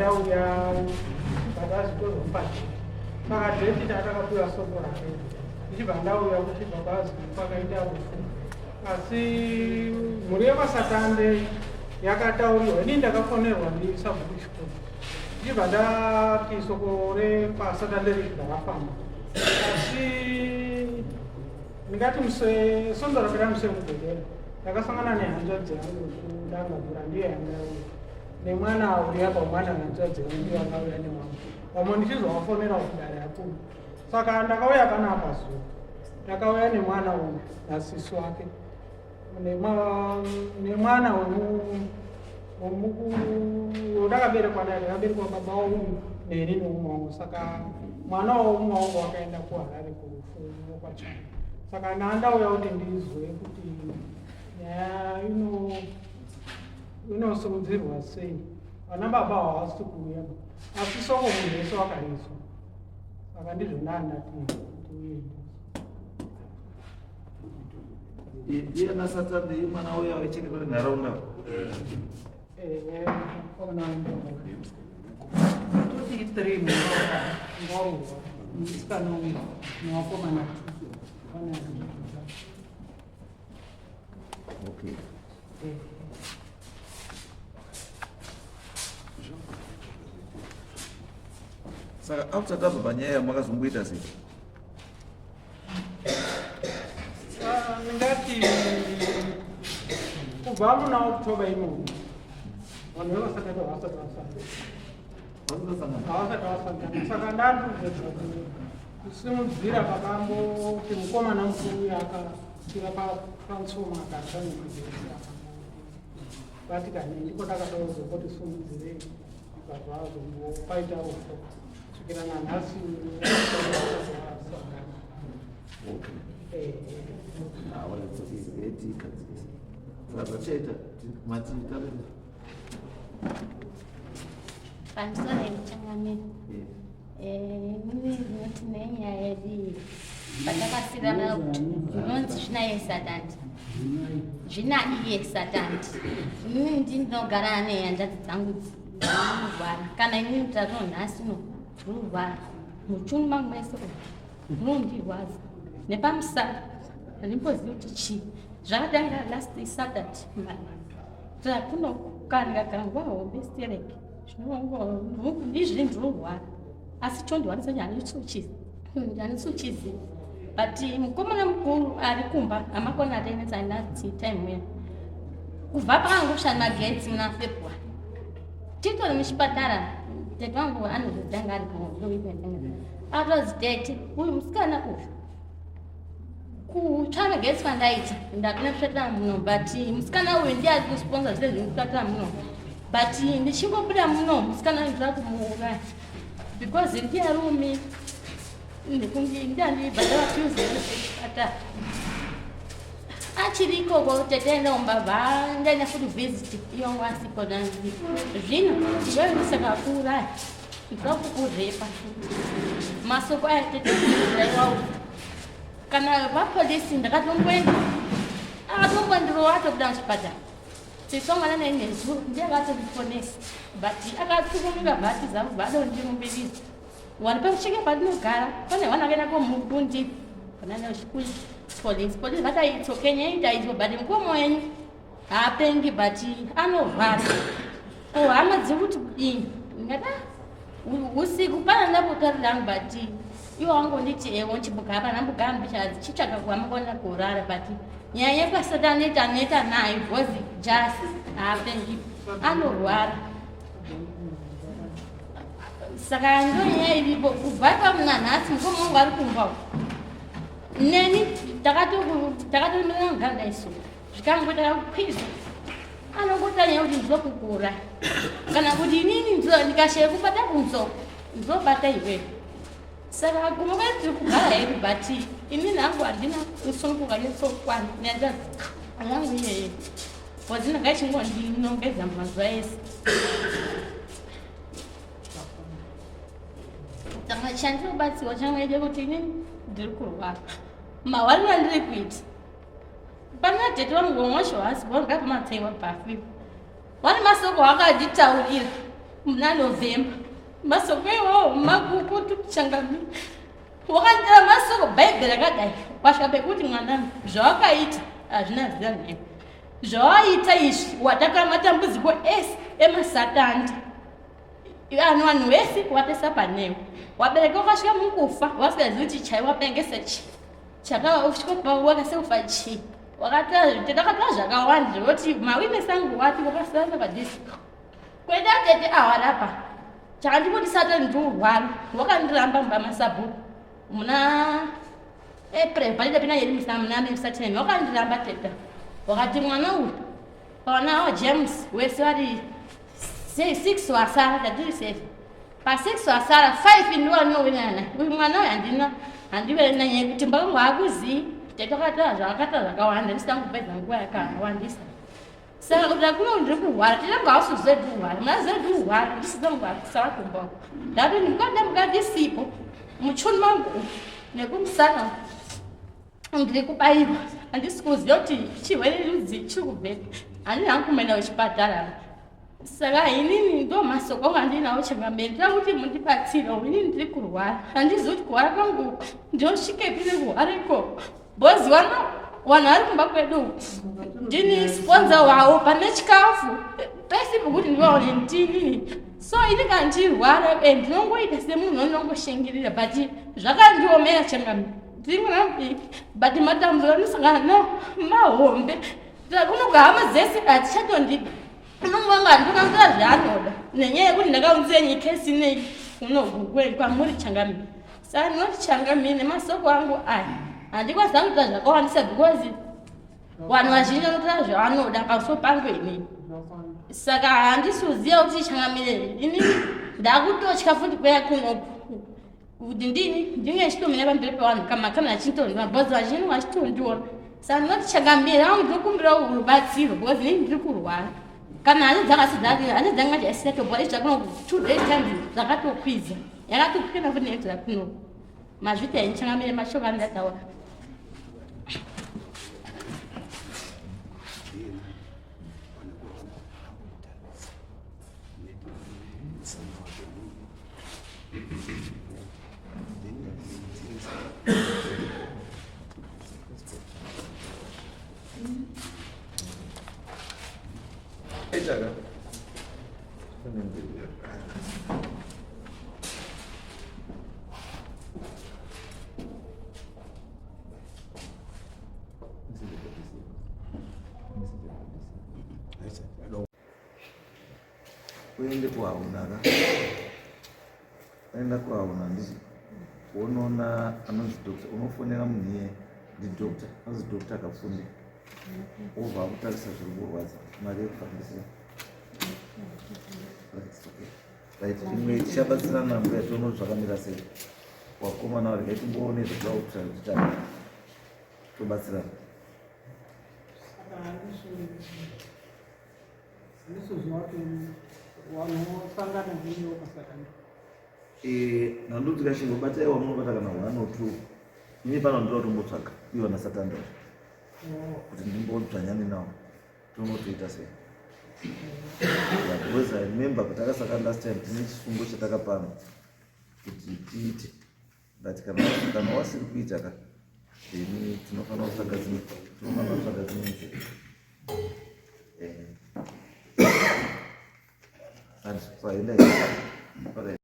ndauya vakazitozombati saka dheti tatakapiwa soko rake ndichibva ndauya kuchibva kwazi kwakaita rufu asi mhuri yekwaSatande yakataurirwa ini ndakafonerwa ndisabhuku chikuru ndichibva ndati soko rekwaSatande richibva rafamba asi ndingati sondo rapera muse mugwedera ndakasangana nehanzvadzi yangu kudangabura ndiyo yangauya nemwana uri apa mwana hanzvadzi yangu ndiyo yakauya neMwambo vamwe ndichizovafonera kuDare akuru saka ndakauya panapa zuva ndakauya nemwana uyu nasisu wake nemwana ndakaberekwa naye ndakaberekwa baba uyu neni neumwe wangu saka mwana waumwe wangu wakaenda kuHarare kurufu kwachana saka ndandauya kuti ndizwe kuti nyaya inosimudzirwa sei vana baba havasi kuuya asi soko munhu wese wakaiswa saka ndizvo ndandati ndiye naSatande mwana uya waichengeta nharaunda toti 3 ngaurwa musikana uyu nevakomana okay. Saka after tabva panyaya makazomboita sei? Ndingati kubva muna October imomo vanhu vekwaSatande havasati vasangana saka ndandoedza kusimudzira pakambo kuti mukomana mukuru yakasvika pansoma akatanikuaa vatikane ndiko takadozokoti simudzirei ikazvazombopaita rufu kusvikira nanhasi pamusoro yekuchangamira inoti nenyaya yedu patakasirana kuti zvinonzi zvina Satande zvina iye Satande inini ndinogara nehanzvadzi dzangu dzinorwara kana inini mutaro nhasi ndirikurwara muchunu mangu mese ndinondirwadza nepamusana handimbozivi kuti chii zvakatanga last Saturday takunokanga kangwa hombe stereki ndizvi ndinorwara asi chondiwanisa handitsuchizi but mukomana mukuru ari kumba amakona atainetsainati time wena kubva pakangoshanda magetsi muna February titori muChipatara tete wangu anozodanga ari atozi tete uyu musikana uyu kutsva magetsi kwandaita ndapinda kusvatira muno but musikana uyu ndiye ari kusponsa zvile zviri kusvatira muno but ndichingobuda muno musikana uyu ndira kumuuraya because ndiye rumi ndiandibhadhara Tuesday kuChipatara achiri ikoko tetaenda umbabva ndaenda futi visit iyongo asipo nanzi zvino ndiyoinisa kakuuraya ndira kukurepa masoko aya teteaiwawo kana vapolisi ndakatomboenda akatombondirowato kuda muChipatara tisongana nainezuro ndiye akatodifonesa but akatsukumika bhati zangu vadondirumbirisa wani pakucheke patinogara pane vana vakaenda komubundi polisi vataitsokenya itaizwa but mukomo wenyu haapengi but anorwara hama dzekuti ini ndingada usiku pana ndapotariranga but iwo wangonditi ewo nchibugara panambugara mbichazi chitsvaka kuvamakona kurara but nyaya yekwaSatande taneta nayo because jasi haapengi anorwara saka ndo nyaya iripo kubva pamunanhasi mukomo wangu ari kumba neni takatomira muganda isu zvikango takakwizwa anongota nyaya kuti ndizokukura kana kuti inini ndikashaya kubata kunzoko ndizobata iweyo saka kumoka tiri kugara hedu but inini hangu handina kusununguka netsokwana nyanza yangu iyeye wazvinanga ichingondinongedza mumazuva ese chandinobatsirwa changaite kuti inini ndiri kurwara mawariro andiri kuita pana dhete vangu ngomwasho hasi vanga pamatsaiwa bhafi vane masoko akanditaurira muna November. Masoko iwawo makuku tukuchangamira. Wakandira masoko bhaibheri akadai. Wasvika pekuti mwanangu zvawakaita hazvina zita nhengo. Zvawaita izvi watakura matambudziko ese emaSatande. Vanhu vese wapesa panewe. Wabereka ukasvika mukufa wasingazivi kuti chai wapengesa chi. Chakasvika wakaseufa chi. Takatora zvakawanda zvekuti mawinesi angu wati wakasara padisco. Kwenda tete awarapa. Chakandipoti Satande ndiurwara. Wakandiramba mumasabhuku. Muna April palida pina yerimisa muna Satande. Wakandiramba tete. Wakati mwana uyu. Ona James wese vari 6 wasara tatiri 7. Pa 6 wasara 5 ndiwo anowinana. Uyu mwana uyu handive nanyaya kuti mbakangu hakuzivi. Takataura zvakawanda ndisangopedza nguva yakawandisa. Saka kuti akuno ndiri kurwara tinenge hausizive kuti urwara. Muna zive kuti urwara ndisizangokusara kumba. Ndati ndikada ndisipo muchuni mangu nekumusana ndiri kubairwa. Handisi kuziva kuti chirwere rudzi chiri kubveka. Handina hangu kuenda kuchipatara. Saka inini ndo masoko angu andinawo chengamberi. Ndira kuti mundibatsire inini ndiri kurwara. Handizivi kuti kurwara kwangu ndosvikepi nekurwara ikoko. Bozi vanhu vari kumba kwedu ndini sponsor wavo pane chikafu pese pekuti ndivaone ndinini. So ini kana ndirwara ndinongoita semunhu anongoshingirira but zvakandiomera chengamberi. Ndiri but matambudziko anosangana nawo mahombe. Kunoga hama dzese hadzichatondidi. Unonganga ndinokanzira zvaanoda nenyaya yekuti ndakaunzira nyika isinei unogugwe kwamuri changamberi. Saka ndinoti changamberi nemasoko angu aya handikwanisa kuita zvakawandisa because vanhu vazhinji vanotora zvavanoda pamusoro pangu inini. Saka handisi kuziva kuti changamberi inini ndakutotya futi kuya kunoku kuti ndini ndinge ndichitomira pamberi pevanhu kamakamera achinditondiona because vazhinji vachitondiona. Saka ndinoti changamberi angu ndinokumbira rubatsiro because inini ndiri kurwara. Kana hanzi dzanga chaisitobva izvakunoku 2 days times zvakatokwidza yakatokwira futi nezvakunoku. Mazvita ichingamire mashoko andataura. Uende kuauna aenda kuauna ndisi unoona anonzi dokta unofonera munhu iye ndidokta anonzi dokta akafunda obva akutarisa zviri kurwadza mari yekufambisira right imwe tichabatsirana mbuya toona zvakamira sei wakomana vari gaitimboone zvekutaura kuti tobatsirana. Nanduti kachingobata iwa munobata kana 1 or 2 ini pano ndiro tombotsvaga iwo naSatande kuti ndimbodzvanyane nawo tonotoita sei. Because I remember kuti akasaka last time tine chisungo chatakapana kuti tiite but kana wasiri kuita ka then tinofanira kutsvaga dzimwe nzira. And so I